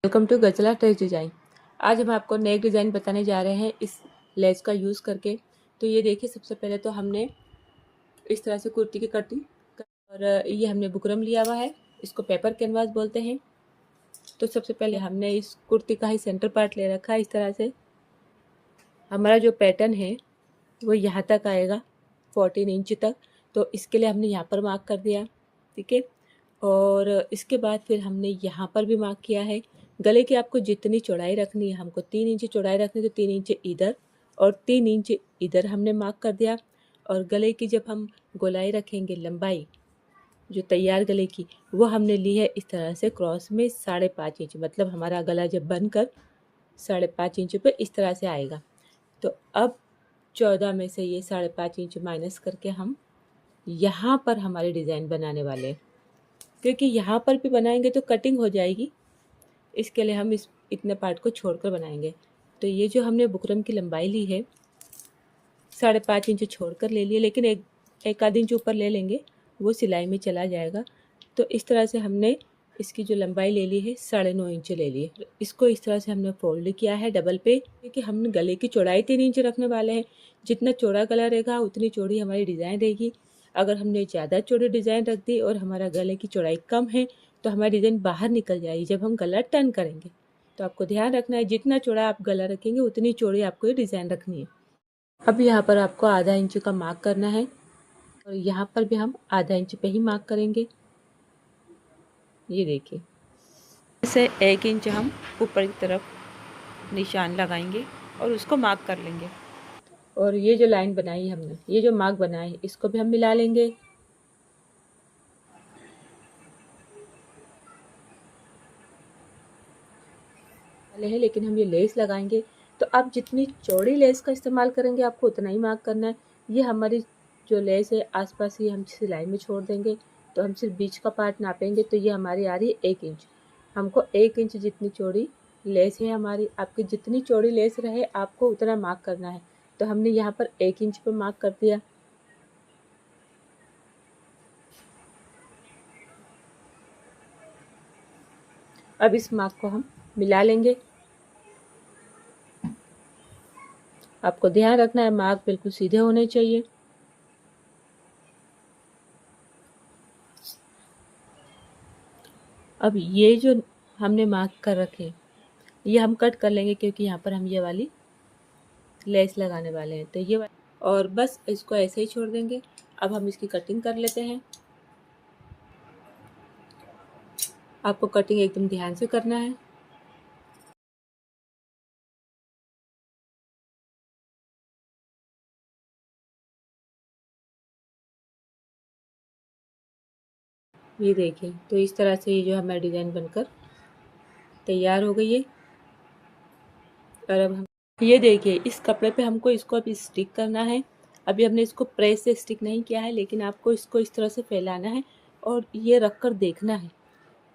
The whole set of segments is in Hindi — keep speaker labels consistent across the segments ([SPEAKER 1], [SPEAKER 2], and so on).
[SPEAKER 1] वेलकम टू गजला ड्रेस डिज़ाइन। आज हम आपको नेक डिज़ाइन बताने जा रहे हैं इस लेस का यूज़ करके। तो ये देखिए, सबसे पहले तो हमने इस तरह से कुर्ती की कटिंग और ये हमने बुकरम लिया हुआ है, इसको पेपर कैनवास बोलते हैं। तो सबसे पहले हमने इस कुर्ती का ही सेंटर पार्ट ले रखा है। इस तरह से हमारा जो पैटर्न है वो यहाँ तक आएगा 14 इंच तक। तो इसके लिए हमने यहाँ पर मार्क कर दिया, ठीक है। और इसके बाद फिर हमने यहाँ पर भी मार्क किया है। गले की आपको जितनी चौड़ाई रखनी है, हमको 3 इंच चौड़ाई रखनी है, तो 3 इंच इधर और 3 इंच इधर हमने मार्क कर दिया। और गले की जब हम गोलाई रखेंगे, लंबाई जो तैयार गले की, वो हमने ली है इस तरह से क्रॉस में 5.5 इंच। मतलब हमारा गला जब बनकर 5.5 इंच पे इस तरह से आएगा। तो अब 14 में से ये 5.5 इंच माइनस करके हम यहाँ पर हमारी डिज़ाइन बनाने वाले हैं, क्योंकि यहाँ पर भी बनाएंगे तो कटिंग हो जाएगी। इसके लिए हम इस इतने पार्ट को छोड़कर बनाएंगे। तो ये जो हमने बुकरम की लंबाई ली है 5.5 इंच छोड़कर ले लिए, लेकिन एक आध इंच ऊपर ले लेंगे, वो सिलाई में चला जाएगा। तो इस तरह से हमने इसकी जो लंबाई ले ली है 9.5 इंच ले ली है। इसको इस तरह से हमने फोल्ड किया है डबल पे, क्योंकि हम गले की चौड़ाई 3 इंच रखने वाले हैं। जितना चौड़ा गला रहेगा उतनी चौड़ी हमारी डिज़ाइन रहेगी। अगर हमने ज़्यादा चौड़ी डिज़ाइन रख दी और हमारा गले की चौड़ाई कम है तो हमारी डिज़ाइन बाहर निकल जाएगी जब हम गला टर्न करेंगे। तो आपको ध्यान रखना है, जितना चौड़ा आप गला रखेंगे उतनी चौड़ी आपको ये डिज़ाइन रखनी है। अब यहाँ पर आपको आधा इंच का मार्क करना है और यहाँ पर भी हम आधा इंच पे ही मार्क करेंगे। ये देखिए, इसे 1 इंच हम ऊपर की तरफ निशान लगाएंगे और उसको मार्क कर लेंगे। और ये जो लाइन बनाई हमने, ये जो मार्क बनाए, इसको भी हम मिला लेंगे। है, लेकिन हम ये लेस लगाएंगे तो आप जितनी चौड़ी लेस का इस्तेमाल करेंगे आपको उतना ही मार्क करना है। ये हमारी जो लेस है आसपास ही हम सिलाई में छोड़ देंगे। तो हम सिर्फ बीच का पार्ट नापेंगे, तो ये हमारी आ रही है 1 इंच। हमको 1 इंच जितनी चौड़ी लेस है हमारी, आपकी जितनी चौड़ी लेस रहे आपको उतना मार्क करना है। तो हमने यहाँ पर 1 इंच पर मार्क कर दिया। अब इस मार्क को हम मिला लेंगे। आपको ध्यान रखना है मार्क बिल्कुल सीधे होने चाहिए। अब ये जो हमने मार्क कर रखे ये हम कट कर लेंगे, क्योंकि यहाँ पर हम ये वाली लेस लगाने वाले हैं। तो ये और बस इसको ऐसे ही छोड़ देंगे। अब हम इसकी कटिंग कर लेते हैं। आपको कटिंग एकदम ध्यान से करना है। ये देखिए, तो इस तरह से ये जो हमारी डिज़ाइन बनकर तैयार हो गई है। और अब हम ये देखिए, इस कपड़े पे हमको इसको अभी स्टिक करना है। अभी हमने इसको प्रेस से स्टिक नहीं किया है, लेकिन आपको इसको इस तरह से फैलाना है और ये रख कर देखना है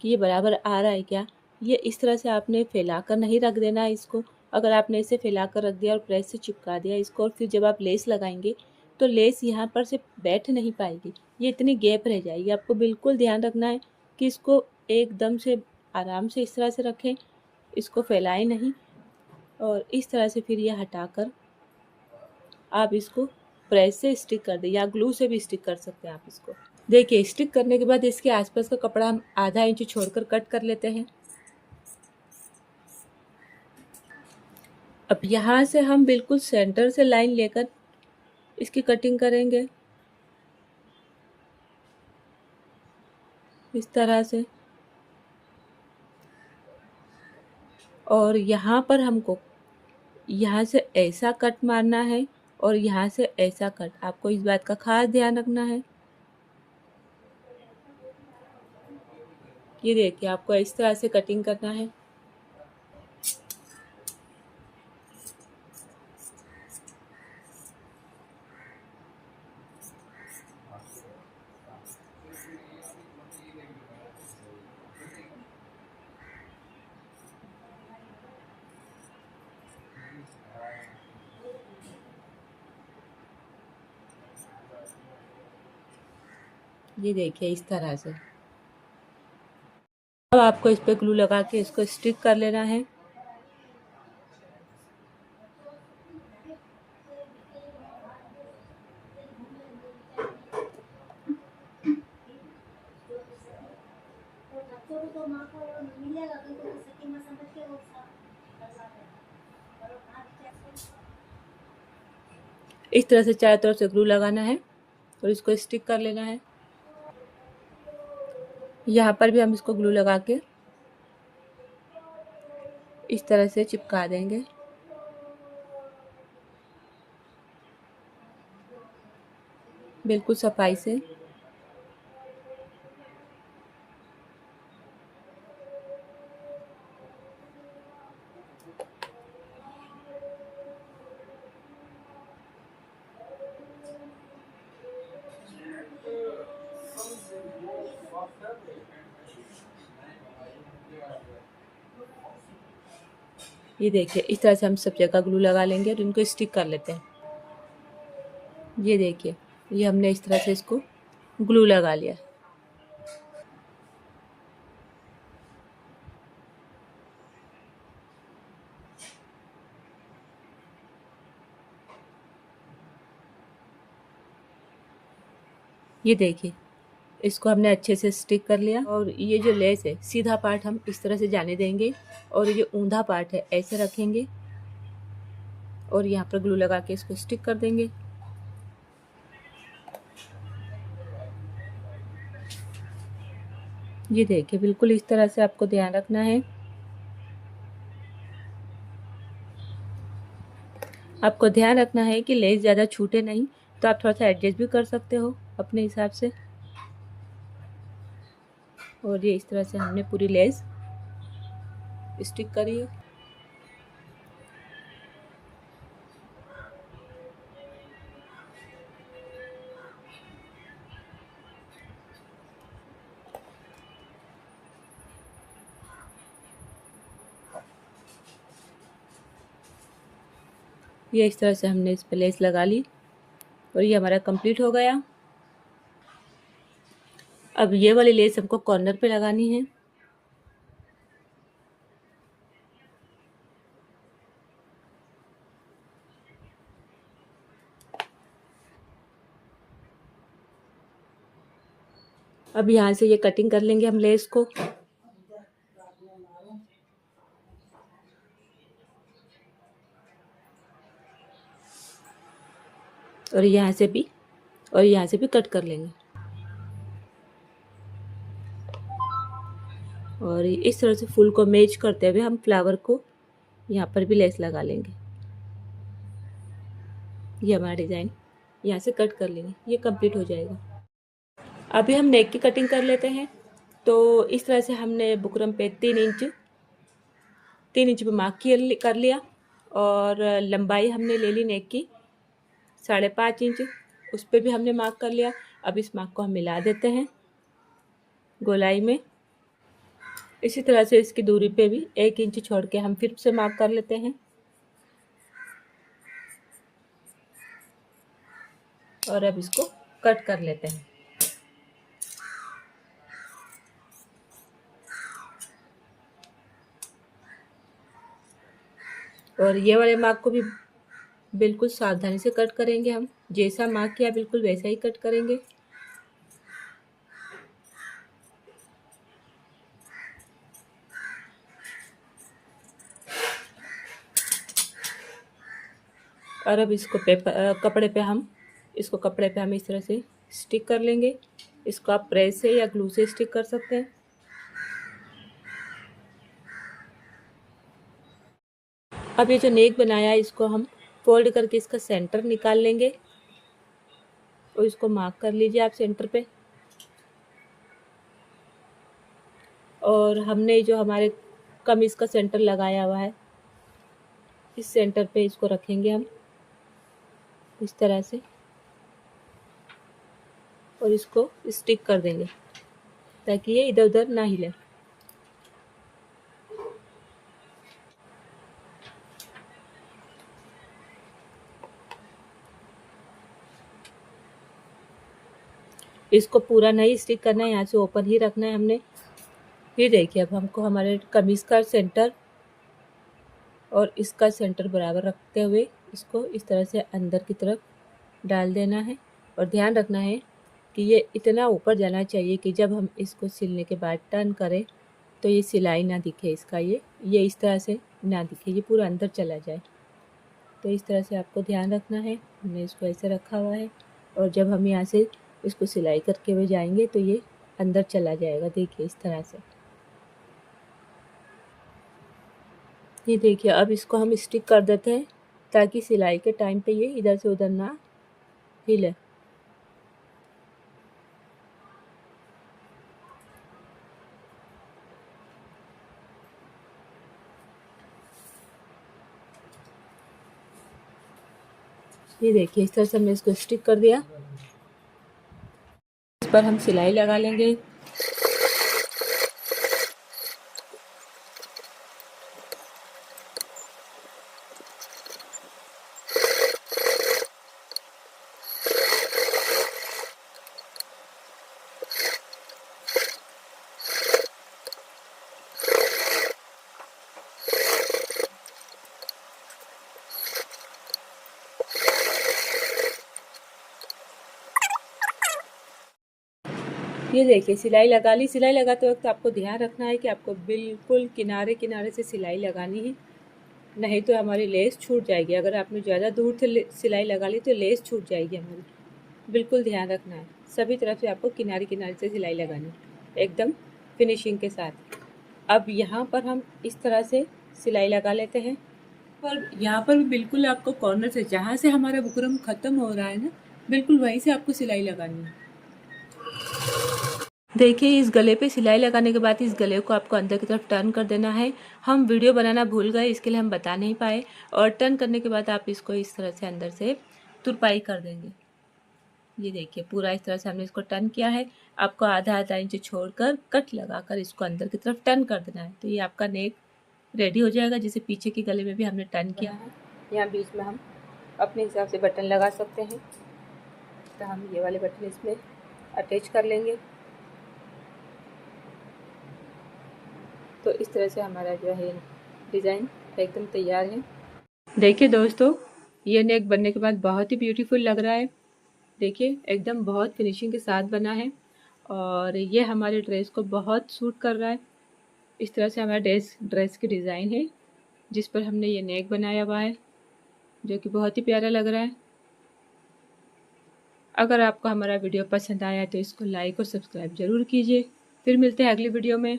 [SPEAKER 1] कि ये बराबर आ रहा है क्या। ये इस तरह से आपने फैला कर नहीं रख देना है इसको। अगर आपने इसे फैला कर रख दिया और प्रेस से चिपका दिया इसको, और फिर जब आप लेस लगाएंगे तो लेस यहाँ पर से बैठ नहीं पाएगी, ये इतनी गैप रह जाएगी। आपको बिल्कुल ध्यान रखना है कि इसको एकदम से आराम से इस तरह से रखें, इसको फैलाएं नहीं। और इस तरह से फिर ये हटाकर आप इसको प्रेस से स्टिक कर दें, या ग्लू से भी स्टिक कर सकते हैं आप इसको। देखिए, स्टिक करने के बाद इसके आसपास का कपड़ा हम आधा इंच छोड़कर कट कर लेते हैं। अब यहाँ से हम बिल्कुल सेंटर से लाइन लेकर इसकी कटिंग करेंगे इस तरह से। और यहाँ पर हमको यहाँ से ऐसा कट मारना है और यहाँ से ऐसा कट, आपको इस बात का खास ध्यान रखना है। ये देखिए, आपको इस तरह से कटिंग करना है। ये देखिए, इस तरह से अब आपको इस पे ग्लू लगा के इसको स्टिक कर लेना है। इस तरह से चारों तरफ से ग्लू लगाना है और इसको स्टिक कर लेना है। यहाँ पर भी हम इसको ग्लू लगा के इस तरह से चिपका देंगे। बिल्कुल सफाई से। ये देखिए इस तरह से हम सब जगह ग्लू लगा लेंगे और इनको स्टिक कर लेते हैं। ये देखिए ये हमने इस तरह से इसको ग्लू लगा लिया। ये देखिए इसको हमने अच्छे से स्टिक कर लिया और ये जो लेस है सीधा पार्ट हम इस तरह से जाने देंगे और ये जो ऊंधा पार्ट है ऐसे रखेंगे और यहाँ पर ग्लू लगा के इसको स्टिक कर देंगे। ये देखिए बिल्कुल इस तरह से आपको ध्यान रखना है। आपको ध्यान रखना है कि लेस ज़्यादा छूटे नहीं, तो आप थोड़ा सा एडजस्ट भी कर सकते हो अपने हिसाब से। और ये इस तरह से हमने पूरी लेस स्टिक करी है। ये इस तरह से हमने इस पे लेस लगा ली और ये हमारा कंप्लीट हो गया। अब ये वाली लेस हमको कॉर्नर पे लगानी है। अब यहाँ से ये कटिंग कर लेंगे हम लेस को। और यहाँ से भी कट कर लेंगे। और इस तरह से फूल को मैच करते हुए हम फ्लावर को यहाँ पर भी लेस लगा लेंगे। ये हमारा डिज़ाइन यहाँ से कट कर लेंगे, ये कंप्लीट हो जाएगा। अभी हम नेक की कटिंग कर लेते हैं। तो इस तरह से हमने बुकरम पे 3 इंच पे मार्क कर लिया और लंबाई हमने ले ली नेक की 5.5 इंच, उस पर भी हमने मार्क कर लिया। अब इस मार्क को हम मिला देते हैं गोलाई में। इसी तरह से इसकी दूरी पे भी 1 इंच छोड़ के हम फिर से मार्क कर लेते हैं और अब इसको कट कर लेते हैं। और ये वाले मार्क को भी बिल्कुल सावधानी से कट करेंगे हम, जैसा मार्क किया बिल्कुल वैसा ही कट करेंगे। और अब इसको कपड़े पे हम इस तरह से स्टिक कर लेंगे। इसको आप प्रेस से या ग्लू से स्टिक कर सकते हैं। अब ये जो नेक बनाया है इसको हम फोल्ड करके इसका सेंटर निकाल लेंगे और इसको मार्क कर लीजिए आप सेंटर पे। और हमने जो हमारे कमीज का सेंटर लगाया हुआ है इस सेंटर पे इसको रखेंगे हम इस तरह से और इसको स्टिक कर देंगे ताकि ये इधर उधर ना हिले। इसको पूरा नहीं स्टिक करना है, यहाँ से ओपन ही रखना है हमने। ये देखिए, अब हमको हमारे कमीज़ का सेंटर और इसका सेंटर बराबर रखते हुए इसको इस तरह से अंदर की तरफ डाल देना है। और ध्यान रखना है कि ये इतना ऊपर जाना चाहिए कि जब हम इसको सिलने के बाद टर्न करें तो ये सिलाई ना दिखे, इसका ये इस तरह से ना दिखे, ये पूरा अंदर चला जाए। तो इस तरह से आपको ध्यान रखना है। हमने इसको ऐसे रखा हुआ है और जब हम यहाँ से इसको सिलाई करके हुए जाएंगे तो ये अंदर चला जाएगा। देखिए इस तरह से। ये देखिए, अब इसको हम स्टिक कर देते हैं ताकि सिलाई के टाइम पे ये इधर से उधर ना हिले। ये देखिए, इस तरह से हमने इसको स्टिक कर दिया। इस पर हम सिलाई लगा लेंगे। ये देखिए, सिलाई लगा ली। सिलाई लगाते वक्त आपको ध्यान रखना है कि आपको बिल्कुल किनारे किनारे से सिलाई लगानी है, नहीं तो हमारी लेस छूट जाएगी। अगर आपने ज़्यादा दूर से सिलाई लगा ली तो लेस छूट जाएगी हमारी। बिल्कुल ध्यान रखना है, सभी तरफ से आपको किनारे किनारे से सिलाई लगानी है एकदम फिनिशिंग के साथ। अब यहाँ पर हम इस तरह से सिलाई लगा लेते हैं। पर यहाँ पर भी बिल्कुल आपको कॉर्नर से, जहाँ से हमारा बुकरम ख़त्म हो रहा है ना, बिल्कुल वहीं से आपको सिलाई लगानी है। देखिए, इस गले पे सिलाई लगाने के बाद इस गले को आपको अंदर की तरफ टर्न कर देना है। हम वीडियो बनाना भूल गए, इसके लिए हम बता नहीं पाए। और टर्न करने के बाद आप इसको इस तरह से अंदर से तुरपाई कर देंगे। ये देखिए, पूरा इस तरह से हमने इसको टर्न किया है। आपको आधा आधा इंच छोड़कर कट लगाकर इसको अंदर की तरफ टर्न कर देना है। तो ये आपका नेक रेडी हो जाएगा। जैसे पीछे के गले में भी हमने टर्न किया है, यहाँ बीच में हम अपने हिसाब से बटन लगा सकते हैं। तो हम ये वाले बटन इसमें अटैच कर लेंगे। तो इस तरह से हमारा जो है डिज़ाइन एकदम तैयार है। देखिए दोस्तों, ये नेक बनने के बाद बहुत ही ब्यूटीफुल लग रहा है। देखिए, एकदम बहुत फिनिशिंग के साथ बना है और ये हमारे ड्रेस को बहुत सूट कर रहा है। इस तरह से हमारा ड्रेस की डिज़ाइन है जिस पर हमने ये नेक बनाया हुआ है, जो कि बहुत ही प्यारा लग रहा है। अगर आपको हमारा वीडियो पसंद आया तो इसको लाइक और सब्सक्राइब ज़रूर कीजिए। फिर मिलते हैं अगली वीडियो में।